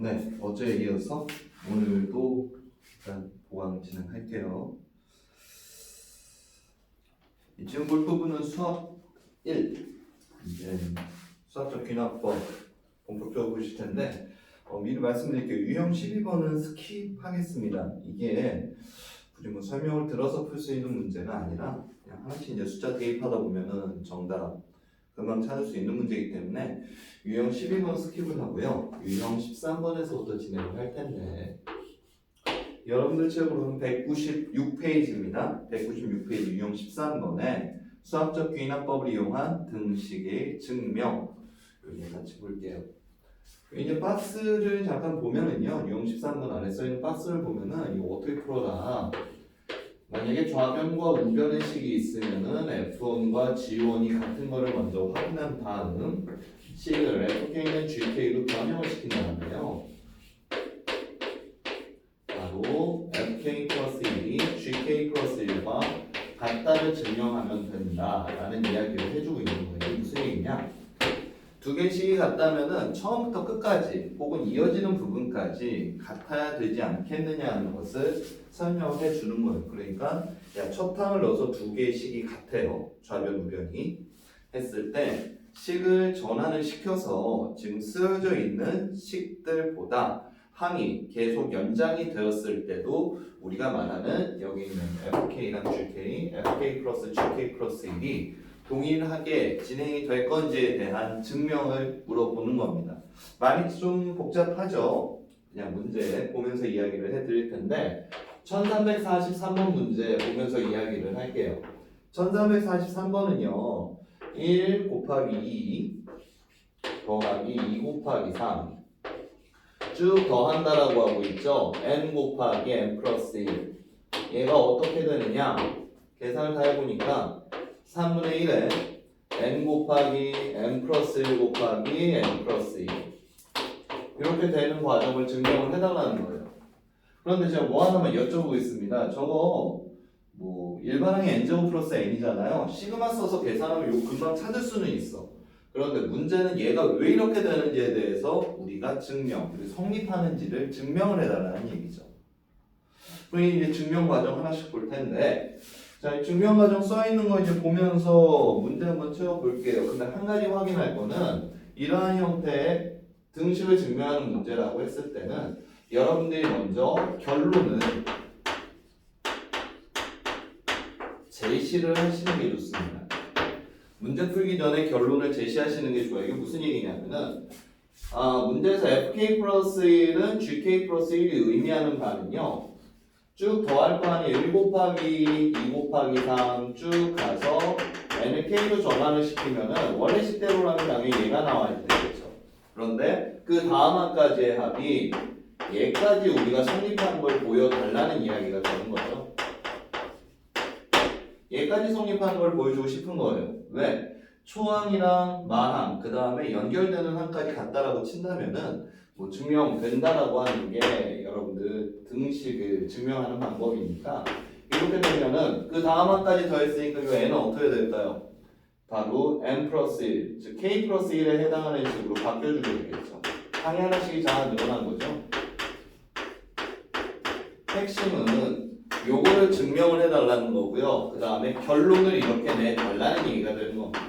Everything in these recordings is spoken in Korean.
네, 어제에 이어서 오늘도 일단 보강 진행할게요. 지금 볼 부분은 수학 1, 이제 수학적 귀납법 본격적으로 보실 텐데 미리 말씀드릴게요. 유형 12번은 스킵하겠습니다. 이게 굳이 뭐 설명을 들어서 풀 수 있는 문제가 아니라 그냥 하나씩 이제 숫자 대입하다 보면은 정답 금방 찾을 수 있는 문제이기 때문에 유형 12번 스킵을 하고요. 유형 13번에서부터 진행을 할 텐데 여러분들 책으로는 196페이지입니다. 196페이지 유형 13번에 수학적 귀납법을 이용한 등식의 증명 여기 같이 볼게요. 이제 박스를 잠깐 보면은요. 유형 13번 안에 써있는 박스를 보면은 이거 어떻게 풀어라. 만약에 좌변과 우변의 식이 있으면은 F1과 G1이 같은 거를 먼저 확인한 다음 식을 FK는 GK로 변형을 시킨다는데요. 바로 FK 플러스 1이 GK 플러스 1과 같다를 증명하면 된다라는 이야기를 해주고 있는 거예요. 이게 무슨 얘기냐? 두 개의 식이 같다면은 처음부터 끝까지 혹은 이어지는 부분까지 같아야 되지 않겠느냐는 것을 설명해 주는 거예요. 그러니까 첫 항을 넣어서 두 개의 식이 같아요. 좌변 우변이 했을 때 식을 전환을 시켜서 지금 쓰여져 있는 식들보다 항이 계속 연장이 되었을 때도 우리가 말하는 여기 있는 FK랑 GK, FK 플러스 GK 플러스 1이 동일하게 진행이 될 건지에 대한 증명을 물어보는 겁니다. 많이 좀 복잡하죠? 그냥 문제 보면서 이야기를 해드릴 텐데 1343번 문제 보면서 이야기를 할게요. 1343번은요 1 곱하기 2 더하기 2 곱하기 3 쭉 더한다라고 하고 있죠. n 곱하기 n 플러스 1 얘가 어떻게 되느냐 계산을 다 해보니까 3분의 1에 n 곱하기 n 플러스 1 곱하기 n 플러스 2 이렇게 되는 과정을 증명을 해달라는 거예요. 그런데 제가 뭐 하나만 여쭤보고 있습니다. 저거 뭐 일반항의 n제곱 플러스 n이잖아요. 시그마 써서 계산하면 이거 금방 찾을 수는 있어. 그런데 문제는 얘가 왜 이렇게 되는지에 대해서 우리가 성립하는지를 증명을 해달라는 얘기죠. 그럼 이제 증명 과정 하나씩 볼 텐데 자, 이 증명 과정 써 있는 거 이제 보면서 문제 한번 채워볼게요. 근데 한 가지 확인할 거는 이러한 형태의 등식을 증명하는 문제라고 했을 때는 여러분들이 먼저 결론을 제시를 하시는 게 좋습니다. 문제 풀기 전에 결론을 제시하시는 게 좋아요. 이게 무슨 얘기냐면은 문제에서 FK 플러스 1은 GK 플러스 1이 의미하는 바는요. 쭉 더할 거 아니에요. 1 곱하기 2 곱하기 3 쭉 가서 n을 k로 전환을 시키면은 원래 식대로라면 당연히 얘가 나와야 되겠죠. 그런데 그 다음 항까지의 합이 얘까지 우리가 성립한 걸 보여달라는 이야기가 되는 거죠. 얘까지 성립한 걸 보여주고 싶은 거예요. 왜? 초항이랑 마항 그 다음에 연결되는 항까지 같다라고 친다면은 뭐 증명된다라고 하는 게 여러분들 등식을 증명하는 방법이니까 이렇게 되면은 그 다음 항까지 더했으니까 이 n은 어떻게 될까요? 바로 n 플러스 1, 즉 k 플러스 1에 해당하는 식으로 바뀌어주게 되겠죠. 항이 하나씩이 잘 늘어난 거죠. 핵심은 요거를 증명을 해달라는 거고요. 그 다음에 결론을 이렇게 내달라는 얘기가 되는 겁니다.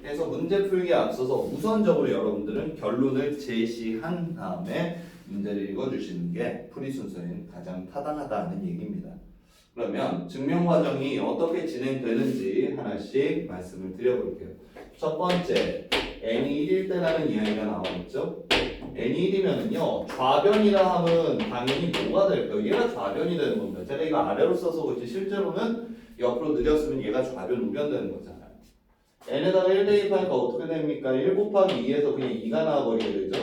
그래서 문제 풀기에 앞서서 우선적으로 여러분들은 결론을 제시한 다음에 문제를 읽어주시는 게 풀이 순서엔 가장 타당하다는 얘기입니다. 그러면 증명 과정이 어떻게 진행되는지 하나씩 말씀을 드려볼게요. 첫 번째, n이 1일 때라는 이야기가 나와있죠. n이 1이면은요 좌변이라 하면 당연히 뭐가 될까요? 얘가 좌변이 되는 겁니다. 제가 이거 아래로 써서 그렇지 실제로는 옆으로 느렸으면 얘가 좌변 우변 되는 거잖아요. n에다가 1 대입하니까 어떻게 됩니까? 1 곱하기 2에서 그냥 2가 나와버리게 되죠.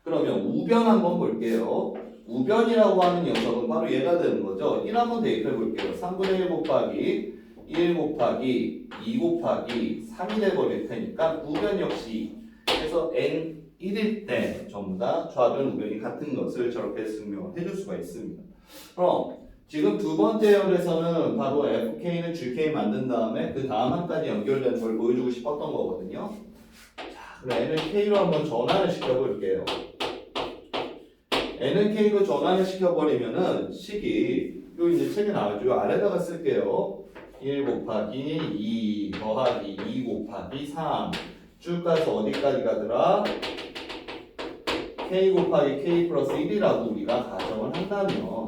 그러면 우변 한번 볼게요. 우변이라고 하는 녀석은 바로 얘가 되는 거죠. 1 한번 대입해 볼게요. 3분의 1 곱하기 1 곱하기 2 곱하기 3이 돼버릴 테니까 우변 역시 그래서 n 1일 때 전부 다 좌변 우변이 같은 것을 저렇게 증명을 해줄 수가 있습니다. 그럼 지금 두 번째 열에서는 바로 FK는 GK 만든 다음에 그 다음 항까지 연결되는 걸 보여주고 싶었던 거거든요. 자, 그럼 n을 k로 한번 전환을 시켜볼게요. n을 k로 전환을 시켜버리면은 식이 요 이제 책에 나와죠. 요 아래다가 쓸게요. 1 곱하기 2 더하기 2 곱하기 3 쭉 가서 어디까지 가더라? k 곱하기 k 플러스 1이라고 우리가 가정을 한다면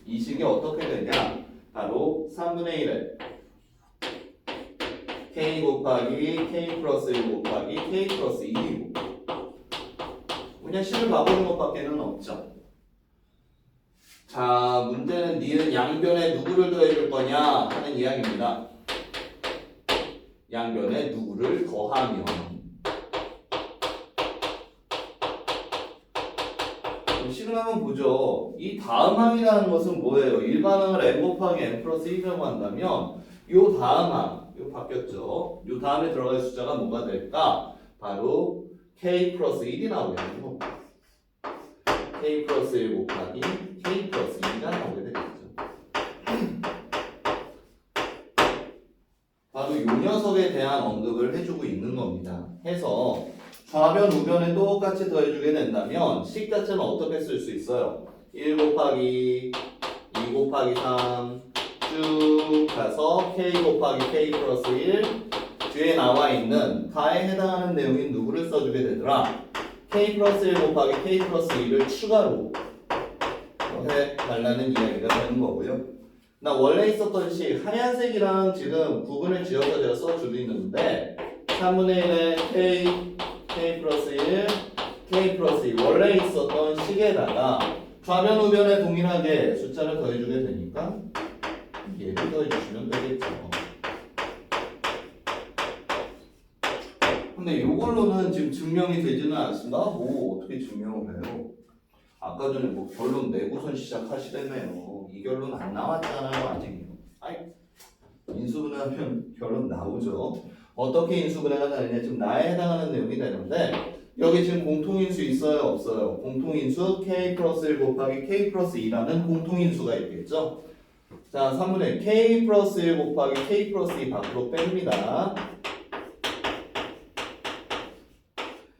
이 식이 어떻게 되냐? 바로 3분의 1에 k 곱하기 k 플러스 1 곱하기 k 플러스 2이고 그냥 식을 바꾸는 것밖에는 없죠. 자, 문제는 니은 양변에 누구를 더해줄 거냐 하는 이야기입니다. 양변에 누구를 더하면 식을 한번 보죠. 이 다음 항이라는 것은 뭐예요? 일반항을 n 곱하기 n 플러스 1이라고 한다면 요 다음 항, 요 바뀌었죠. 요 다음에 들어갈 숫자가 뭐가 될까? 바로 k 플러스 1이 나오겠죠. k 플러스 1 곱하기 k 플러스 2가 나오게 되겠죠. 바로 요 녀석에 대한 언급을 해주고 있는 겁니다. 해서 좌변, 우변에 똑같이 더해주게 된다면 식 자체는 어떻게 쓸 수 있어요? 1 곱하기 2 곱하기 3 쭉 가서 k 곱하기 k 플러스 1 뒤에 나와 있는 가에 해당하는 내용인 누구를 써주게 되더라? k 플러스 1 곱하기 k 플러스 2를 추가로 해달라는 이야기가 되는 거고요. 나 원래 있었던 식 하얀색이랑 지금 구분을 지어서 제가 써주고 있는데 3분의 1에 k 플러스 1 k 플러스 2 원래 있었던 식에다가 좌변 우변에 동일하게 숫자를 더해주게 되니까 얘를 더해주시면 되겠죠. 근데 이걸로는 지금 증명이 되지는 않습니다. 뭐 어떻게 증명을 해요? 아까 전에 뭐 결론 내고선 시작하시려면요. 이 결론 안 나왔잖아요, 아직요. 아이, 인수분해하면 결론 나오죠. 어떻게 인수분해가 되느냐 지금 나에 해당하는 내용이 되는데 여기 지금 공통인수 있어요, 없어요? 공통인수 k 플러스 1 곱하기 k 플러스 2라는 공통인수가 있겠죠. 자, 3분의 k 플러스 1 곱하기 k 플러스 2 밖으로 뺍니다.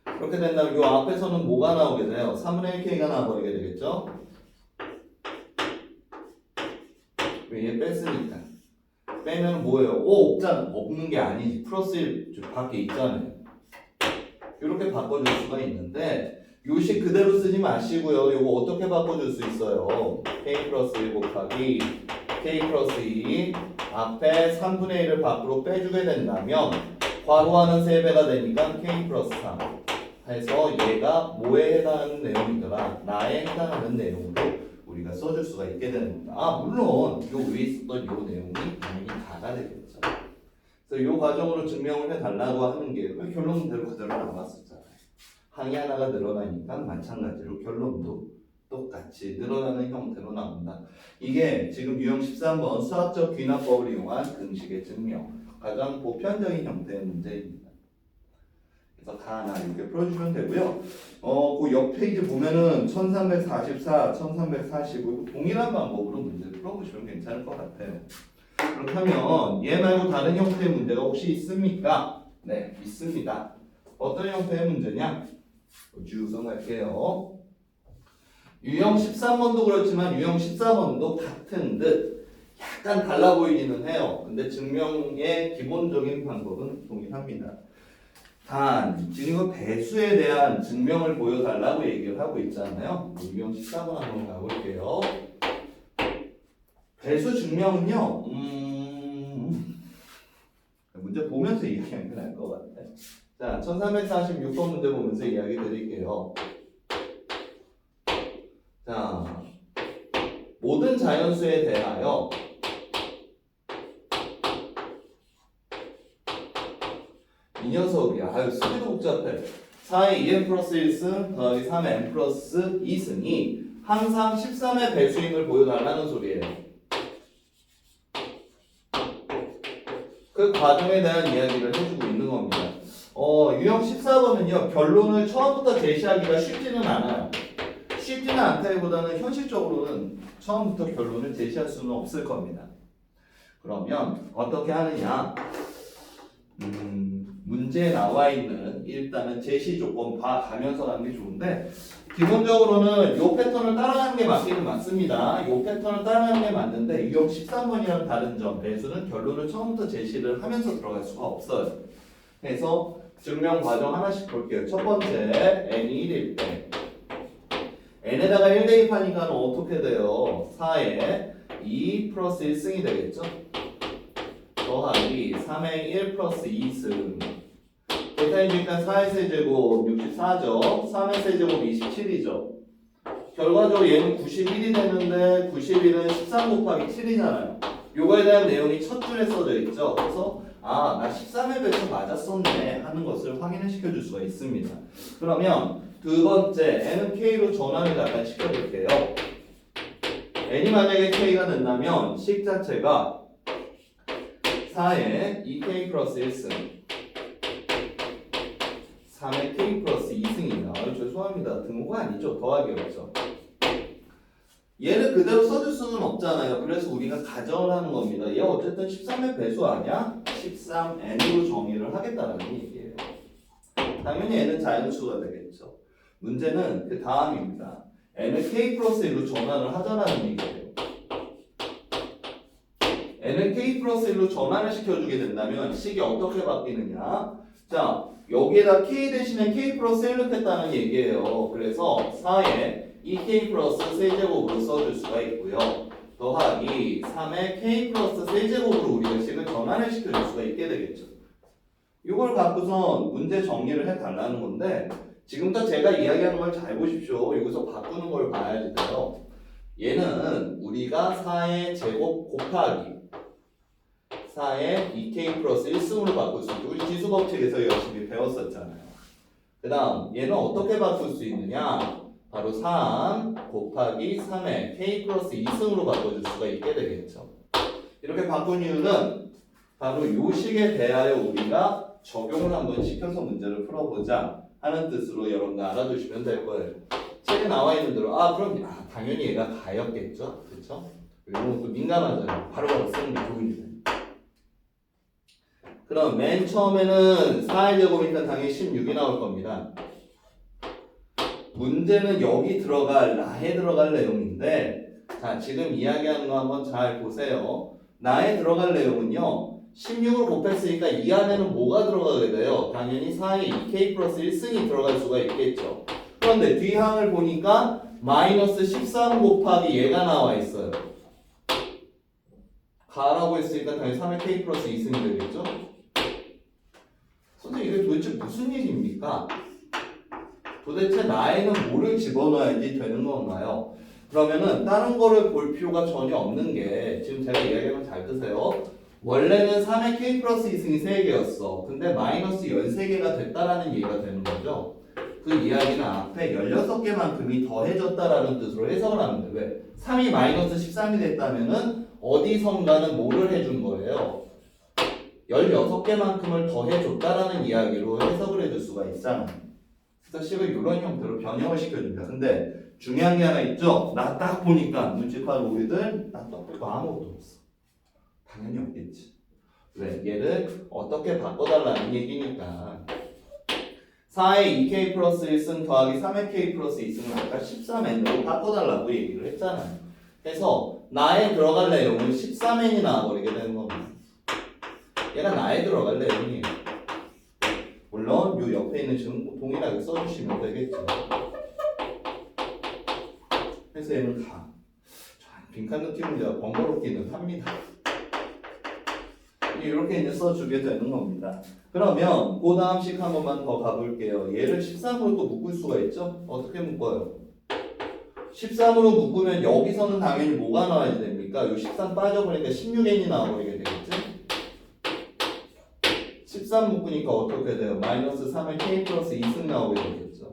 그렇게 된다면 이 앞에서는 뭐가 나오게 돼요? 3분의 1k가 나와버리게 되겠죠? 왜 얘 뺐으니까. 빼면 뭐예요? 없잖아. 없는 게 아니지. 플러스 1 밖에 있잖아요. 이렇게 바꿔줄 수가 있는데 요식 그대로 쓰지 마시고요. 이거 어떻게 바꿔줄 수 있어요? k 플러스 1 곱하기 k 플러스 2 앞에 3분의 1을 밖으로 빼주게 된다면 괄호하는 3배가 되니까 k 플러스 3 해서 얘가 뭐에 해당하는 내용이더라? 나에 해당하는 내용으로 우리가 써줄 수가 있게 되는 겁니다. 아, 물론 요 위에 있었던 요 내용이 당연히 다가 되겠죠. 그래서 요 과정으로 증명을 해달라고 하는 게 왜 결론대로 그대로 나왔었잖아요. 항이 하나가 늘어나니까 마찬가지로 결론도 똑같이 늘어나는 형태로 나온다. 이게 지금 유형 13번 수학적 귀납법을 이용한 등식의 증명 가장 보편적인 형태의 문제입니다. 그래서 다 하나 이렇게 풀어주시면 되고요. 그 옆 페이지 보면은 1344, 1345 동일한 방법으로 문제를 풀어보시면 괜찮을 것 같아요. 그렇다면 얘 말고 다른 형태의 문제가 혹시 있습니까? 네, 있습니다. 어떤 형태의 문제냐? 쭉 써갈게요. 유형 13번도 그렇지만 유형 14번도 같은 듯 약간 달라 보이기는 해요. 근데 증명의 기본적인 방법은 동일합니다. 단, 지금 배수에 대한 증명을 보여달라고 얘기를 하고 있잖아요. 유형 14번 한번 가볼게요. 배수 증명은요, 문제 보면서 이야기하는 게 나을 것 같아요. 자, 1346번 문제 보면서 이야기 드릴게요. 자, 모든 자연수에 대하여 이 녀석이야. 아유, 쓰기도 복잡해. 4의 2n 플러스 1승 더하기 3의 n 플러스 2승이 항상 13의 배수임을 보여달라는 소리예요. 그 과정에 대한 이야기를 해주고 있는 겁니다. 유형 14번은요, 결론을 처음부터 제시하기가 쉽지는 않아요. 쉽지는 않다기보다는 현실적으로는 처음부터 결론을 제시할 수는 없을 겁니다. 그러면 어떻게 하느냐? 문제에 나와 있는 일단은 제시 조건 봐가면서 가는 게 좋은데 기본적으로는 이 패턴을 따라가는 게 맞기는 맞습니다. 이 패턴을 따라가는 게 맞는데 유형 13번이랑 다른 점 배수는 결론을 처음부터 제시를 하면서 들어갈 수가 없어요. 그래서 증명 과정 하나씩 볼게요. 첫 번째 n이 1일 때 n에다가 1 대입하니까 어떻게 돼요? 4에 2 플러스 1승이 되겠죠? 더하기 3의 1 플러스 2승 대타이니까 4의 세제곱 64죠. 3의 세제곱 27이죠. 결과적으로 얘는 91이 되는데 91은 13 곱하기 7이잖아요. 요거에 대한 내용이 첫 줄에 써져 있죠. 그래서 아, 나 13의 배수 맞았었네 하는 것을 확인을 시켜줄 수가 있습니다. 그러면 두 번째 n은 k로 전환을 잠깐 시켜볼게요. n이 만약에 k가 된다면 식 자체가 4에 2k 플러스 1승 3의 k 플러스 2승이다. 죄송합니다. 등호가 아니죠. 더하기였죠. 얘를 그대로 써줄 수는 없잖아요. 그래서 우리가 가정을 하는 겁니다. 얘 어쨌든 13의 배수 아니야? 13n으로 정의를 하겠다는 얘기예요. 당연히 n은 자연수가 되겠죠. 문제는 그 다음입니다. n을 k 플러스 1로 전환을 하자라는 얘기예요. n을 k 플러스 1로 전환을 시켜주게 된다면 식이 어떻게 바뀌느냐? 자, 여기에다 k 대신에 k 플러스 1로 했다는 얘기예요. 그래서 4에 2k 플러스 세제곱으로 써줄 수가 있고요. 더하기 3의 k 플러스 세제곱으로 우리가 식을 전환을 시켜줄 수가 있게 되겠죠. 이걸 갖고선 문제 정리를 해달라는 건데 지금부터 제가 이야기하는 걸 잘 보십시오. 여기서 바꾸는 걸 봐야지 돼요. 얘는 우리가 4의 제곱 곱하기 4의 2k 플러스 1승으로 바꿀 수 있고 우리 지수법칙에서 열심히 배웠었잖아요. 그 다음 얘는 어떻게 바꿀 수 있느냐? 바로 3 곱하기 3의 k 플러스 2승으로 바꿔줄 수가 있게 되겠죠. 이렇게 바꾼 이유는 바로 이 식에 대하여 우리가 적용을 한번 시켜서 문제를 풀어보자 하는 뜻으로 여러분들 알아두시면 될 거예요. 책에 나와 있는 대로 그럼 당연히 얘가 가였겠죠. 그렇죠? 이런 것도 민감하잖아요. 바로바로 쓰는 게 좋으니까. 그럼 맨 처음에는 4의 제곱이니까 당연히 16이 나올 겁니다. 문제는 여기 들어갈 나에 들어갈 내용인데 자 지금 이야기하는 거 한번 잘 보세요. 나에 들어갈 내용은요 16을 곱했으니까 이 안에는 뭐가 들어가게 돼요? 당연히 4에 2k 플러스 1승이 들어갈 수가 있겠죠. 그런데 뒤항을 보니까 마이너스 13 곱하기 얘가 나와 있어요. 가라고 했으니까 당연히 3의 k 플러스 2승이 되겠죠. 선생님 이게 도대체 무슨 얘기입니까? 도대체 나에는 뭐를 집어넣어야지 되는 건가요? 그러면은 다른 거를 볼 필요가 전혀 없는 게 지금 제가 이야기하면 잘 드세요. 원래는 3의 k 플러스 2승이 3개였어. 근데 마이너스 13개가 됐다라는 얘기가 되는 거죠. 그 이야기는 앞에 16개만큼이 더해졌다라는 뜻으로 해석을 하는데 왜? 3이 마이너스 13이 됐다면은 어디선가는 뭐를 해준 거예요? 16개만큼을 더해줬다라는 이야기로 해석을 해줄 수가 있잖아. 그래서 식을 이런 형태로 변형을 시켜줍니다. 근데 중요한 게 하나 있죠? 나 딱 보니까 눈치파는 우리들 나 딱 보고 아무것도 없어. 당연히 없겠지. 왜? 얘를 어떻게 바꿔달라는 얘기니까 4의 2k 플러스 1승 더하기 3의 k 플러스 2승을 아까 13n으로 바꿔달라고 얘기를 했잖아요. 그래서 나에 들어갈 내용은 13n이 나와버리게 되는 겁니다. 얘가 나에 들어갈 내용이에요. 물론 요 옆에 있는 식은 동일하게 써주시면 되겠죠. 그래서 얘는 가. 빈칸 느낌은 번거롭기는 합니다. 이렇게 이제 써주게 되는 겁니다. 그러면 그 다음 식 한 번만 더 가볼게요. 얘를 13으로 또 묶을 수가 있죠? 어떻게 묶어요? 13으로 묶으면 여기서는 당연히 뭐가 나와야 됩니까? 요 13 빠져버리니까 16n이 나와버리게 되겠지? 13 묶으니까 어떻게 돼요? 마이너스 3의 k 플러스 2승 나오게 되겠죠.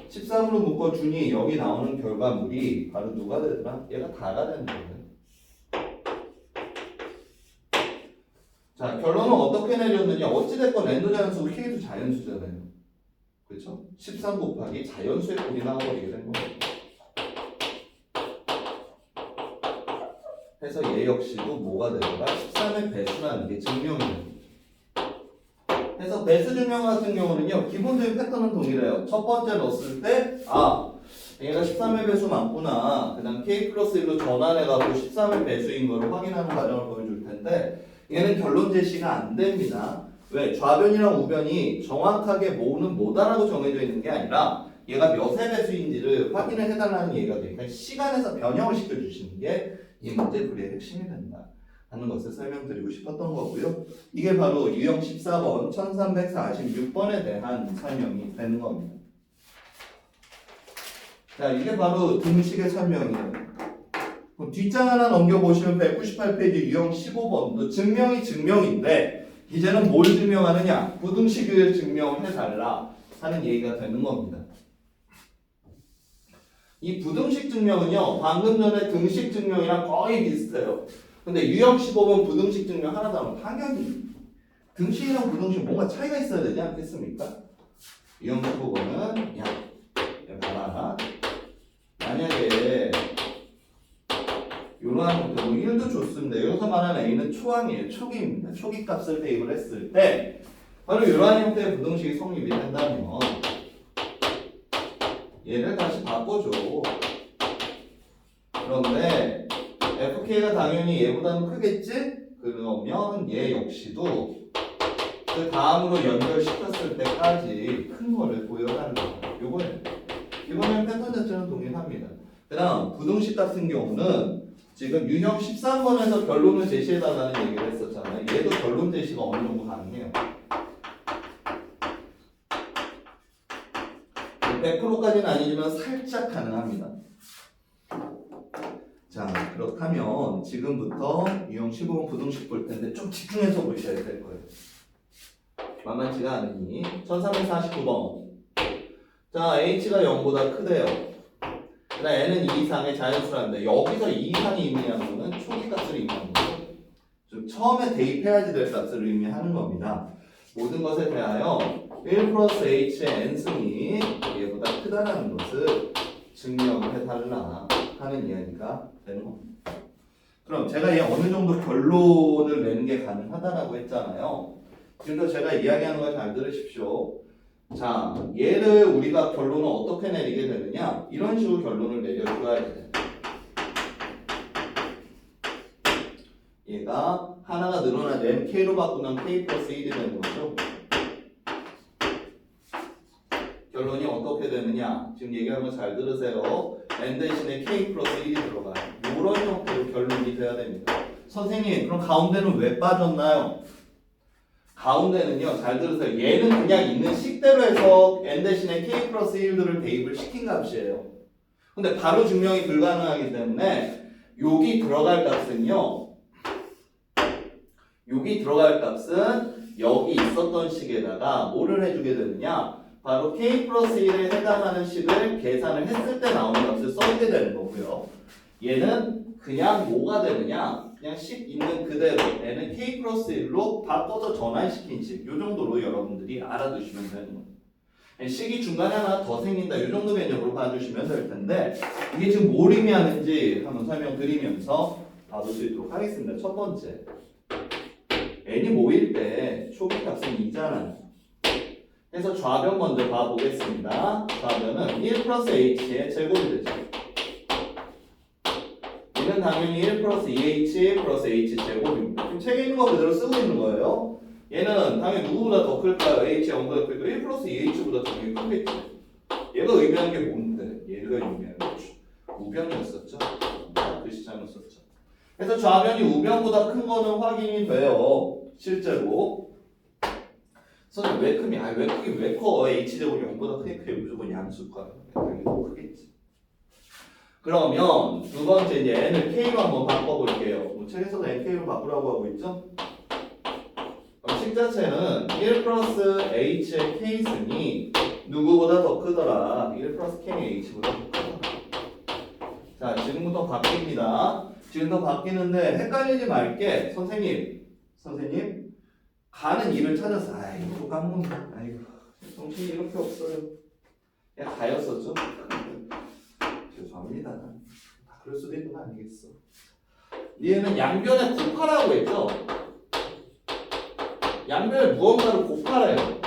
13으로 묶어주니 여기 나오는 결과물이 바로 누가 되더라? 얘가 다가 되는 거예요. 자, 결론은 어떻게 내렸느냐? 어찌됐건 n도 자연수고 k도 자연수잖아요. 그렇죠? 13 곱하기 자연수의 꼴이 나와버리게 된 거예요. 그래서 얘 역시도 뭐가 되더라? 13의 배수라는 게 증명이 됩니다. 그래서 배수 증명 같은 경우는요, 기본적인 패턴은 동일해요. 첫 번째 넣었을 때, 얘가 13의 배수 맞구나. 그 다음 K 플러스 1로 전환해가지고 13의 배수인 거를 확인하는 과정을 보여줄 텐데, 얘는 결론 제시가 안 됩니다. 왜? 좌변이랑 우변이 정확하게 뭐는 뭐다라고 정해져 있는 게 아니라, 얘가 몇의 배수인지를 확인을 해달라는 얘기가 돼요. 그러니까 시간에서 변형을 시켜주시는 게 이 문제 풀이의 핵심이 된다 하는 것을 설명드리고 싶었던 거고요. 이게 바로 유형 14번 1346번에 대한 설명이 되는 겁니다. 자, 이게 바로 등식의 설명이에요. 그럼 뒷장 하나 넘겨보시면 198페이지 유형 15번도 증명이 증명인데 이제는 뭘 증명하느냐? 부등식을 증명해달라 하는 얘기가 되는 겁니다. 이 부등식 증명은요, 방금 전에 등식 증명이랑 거의 비슷해요. 근데 유형 15번 부등식 증명 하나 다르면 당연히 등식이랑 부등식 뭔가 차이가 있어야 되지 않겠습니까? 유형 15번은 봐라. 만약에 이러한 경우 1도 좋습니다. 여기서 말하는 A는 초항이에요. 초기입니다. 초기 값을 대입을 했을 때 바로 이러한 형태의 부등식이 성립이 된다면 얘를 다시 바꿔줘. 그런데 FK가 당연히 얘보다는 크겠지? 그러면 얘 역시도 그 다음으로 연결시켰을 때까지 큰 거를 보여달라. 요거는 패턴 자체는 동일합니다. 그 다음 부등식 같은 경우는 지금 유형 13번에서 결론을 제시해달라는 얘기를 했었잖아요. 얘도 결론 제시가 어느 정도 가능해요. 100%까지는 아니지만 살짝 가능합니다. 자, 그렇다면 지금부터 유형 15번 부등식 볼 텐데 좀 집중해서 보셔야 될 거예요. 만만치가 않으니 1349번. 자, H가 0보다 크대요. 그다음 N은 2 이상의 자연수라는데 여기서 2 이상이 의미하는 것은 초기 값을 의미하는 거죠. 즉 처음에 대입해야지 될 값을 의미하는 겁니다. 모든 것에 대하여 1 플러스 H의 N승이 얘보다 크다는 것을 증명해달라 하는 이야기가 되는 겁니다. 그럼 제가 얘 어느 정도 결론을 내는 게 가능하다라고 했잖아요. 지금도 제가 이야기하는 걸 잘 들으십시오. 자, 얘를 우리가 결론을 어떻게 내리게 되느냐? 이런 식으로 결론을 내려줘야 돼. 얘가 하나가 늘어난 K로 바꾸면 K 플러스 1이 되는 거죠. 결론이 어떻게 되느냐? 지금 얘기하는 거 잘 들으세요. N 대신에 K 플러스 1이 들어가요. 이런 형태로 결론이 돼야 됩니다. 선생님, 그럼 가운데는 왜 빠졌나요? 가운데는요, 잘 들으세요. 얘는 그냥 있는 식대로 해서 N 대신에 K 플러스 1들을 대입을 시킨 값이에요. 근데 바로 증명이 불가능하기 때문에 여기 들어갈 값은요, 여기 들어갈 값은 여기 있었던 식에다가 뭐를 해주게 되느냐? 바로 K 플러스 1에 해당하는 식을 계산을 했을 때 나오는 값을 써주게 되는 거고요. 얘는 그냥 뭐가 되느냐? 그냥 식 있는 그대로 N은 K 플러스 1로 바꿔서 전환시킨 식. 이 정도로 여러분들이 알아두시면 되는 겁니다. 식이 중간에 하나 더 생긴다. 이 정도 개념으로 봐주시면 될 텐데 이게 지금 뭘 의미하는지 한번 설명드리면서 봐볼 수 있도록 하겠습니다. 첫 번째, N이 모일 때 초기 값은 2잖아요. 그래서 좌변 먼저 봐보겠습니다. 좌변은 1 플러스 H의 제곱이 되죠. 얘는 당연히 1 플러스 2H 플러스 H 제곱입니다. 지금 책에 있는 거 그대로 쓰고 있는 거예요. 얘는 당연히 누구보다 더 클까요? H가 0보다 클까요? 1 플러스 2H보다 당연히 크겠죠. 얘가 의미하는 게 뭔데? 얘가 의미하는 게 우변이었었죠. 글씨 잘못 썼죠. 그래서 좌변이 우변보다 큰 거는 확인이 돼요. 실제로. 선생님 왜 크니? 왜 크긴 왜 커? H제곱이 0보다 크게 무조건 양수일까요? 당연히 더 크겠지. 그러면 두 번째 이제 N을 K로 한번 바꿔볼게요. 뭐 책에서도 NK로 바꾸라고 하고 있죠? 그럼 식 자체는 1 플러스 H의 K승이 누구보다 더 크더라. 1 플러스 K의 H보다 더 크더라. 자, 지금부터 바뀝니다. 지금부터 바뀌는데 헷갈리지 말게. 선생님 가는 일을 찾아서 아이고 깜놀 아이고 정신이 이렇게 없어요. 그냥 가였었죠? 죄송합니다. 다 그럴 수도 있는 거 아니겠어. 얘는 양변에 곱하라고 했죠? 양변에 무언가를 곱하래요.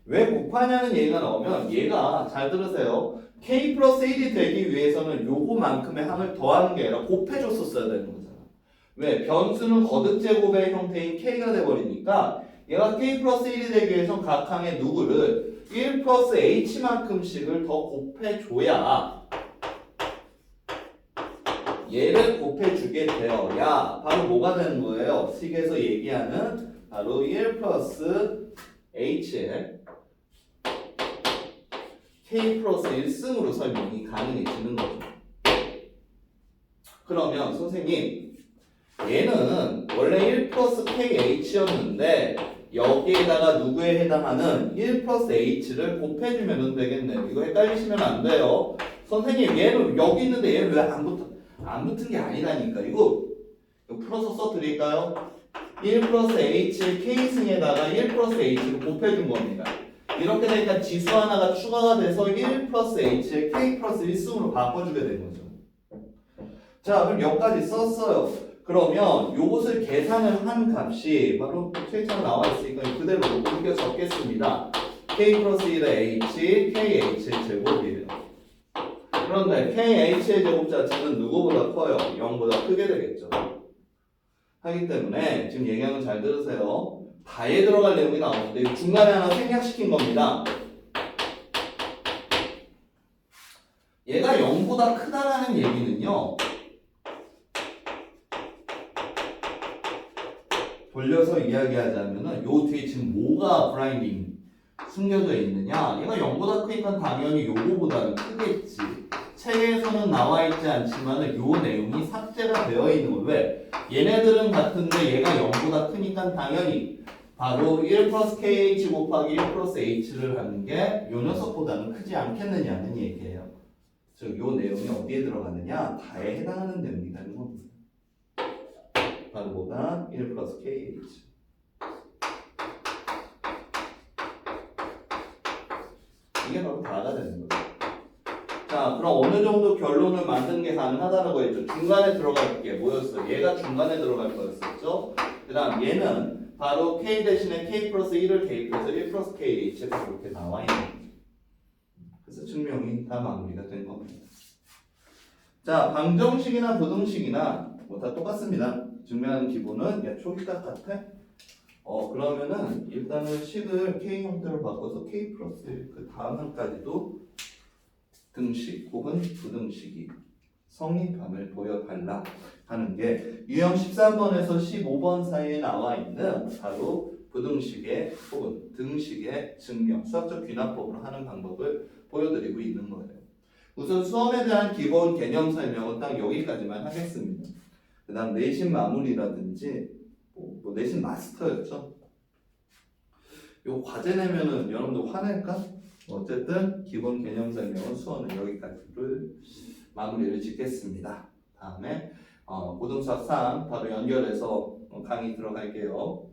왜 곱하냐는 얘기가 나오면 얘가 잘 들으세요. k 플러스 1이 되기 위해서는 요거만큼의 항을 더하는 게 아니라 곱해줬었어야 되는 거잖아. 왜? 변수는 거듭제곱의 형태인 k가 돼버리니까 얘가 k 플러스 1이 되기 위해서는 각 항에 누구를 1 플러스 h만큼씩을 더 곱해줘야 얘를 곱해주게 되어야 바로 뭐가 되는 거예요? 식에서 얘기하는 바로 1 플러스 h의 k 플러스 1승으로 설명이 가능해지는 거죠. 그러면 선생님 얘는 원래 1 플러스 kh였는데 여기에다가 누구에 해당하는 1 플러스 h를 곱해주면 되겠네요. 이거 헷갈리시면 안 돼요. 선생님 얘는 여기 있는데 얘는 왜 안 붙은 게 아니라니까. 이거 풀어서 써드릴까요? 1 플러스 h의 k승에다가 1 플러스 h를 곱해준 겁니다. 이렇게 되니까 지수 하나가 추가가 돼서 1 플러스 h의 k 플러스 1승으로 바꿔주게 된 거죠. 자, 그럼 여기까지 썼어요. 그러면 요것을 계산을 한 값이 바로 책장에 나와 있으니까 그대로 옮겨 적겠습니다. k 플러스 1의 h, kh의 제곱이에요. 그런데 kh의 제곱 자체는 누구보다 커요? 0보다 크게 되겠죠. 하기 때문에 지금 얘기하는 거 잘 들으세요. 다에 들어갈 내용이 나오는데 중간에 하나 생략시킨 겁니다. 얘가 0보다 크다라는 얘기는요. 돌려서 이야기하자면은 요 뒤에 지금 뭐가 브라인딩 숨겨져 있느냐? 얘가 0보다 크니까 당연히 요거보다는 크겠지. 책에서는 나와 있지 않지만은 요 내용이 삭제가 되어 있는 거예요. 왜? 얘네들은 같은데 얘가 0보다 크니까 당연히 바로 1 플러스 kh 곱하기 1 플러스 h를 하는 게 요 녀석보다는 크지 않겠느냐는 얘기예요. 즉 요 내용이 어디에 들어가느냐? 다에 해당하는 내용이라는 겁니다. 바로 뭐가 1 플러스 kh. 이게 바로 다가 되는 거예요. 자, 그럼 어느 정도 결론을 만드는 게 가능하다라고 했죠. 중간에 들어갈 게 뭐였어요? 얘가 중간에 들어갈 거였었죠. 그 다음 얘는 바로 k 대신에 k 플러스 1을 대입해서 1 플러스 kh가 이렇게 나와 있는 거죠. 그래서 증명이 다 마무리가 된 겁니다. 자, 방정식이나 부등식이나 뭐 다 똑같습니다. 증명하는 기본은 야 초기값 같아? 그러면은 일단은 식을 k 형태로 바꿔서 k 플러스 1 그 다음까지도 등식 혹은 부등식이 성립함을 보여달라 하는 게 유형 13번에서 15번 사이에 나와 있는 바로 부등식의 혹은 등식의 증명, 수학적 귀납법으로 하는 방법을 보여드리고 있는 거예요. 우선 수험에 대한 기본 개념 설명은 딱 여기까지만 하겠습니다. 그 다음 내신 마무리라든지 뭐 내신 마스터였죠. 요 과제 내면은 여러분들 화낼까? 어쨌든 기본 개념 설명은 수업은 여기까지를 마무리를 짓겠습니다. 다음에 고등수학 3 바로 연결해서 강의 들어갈게요.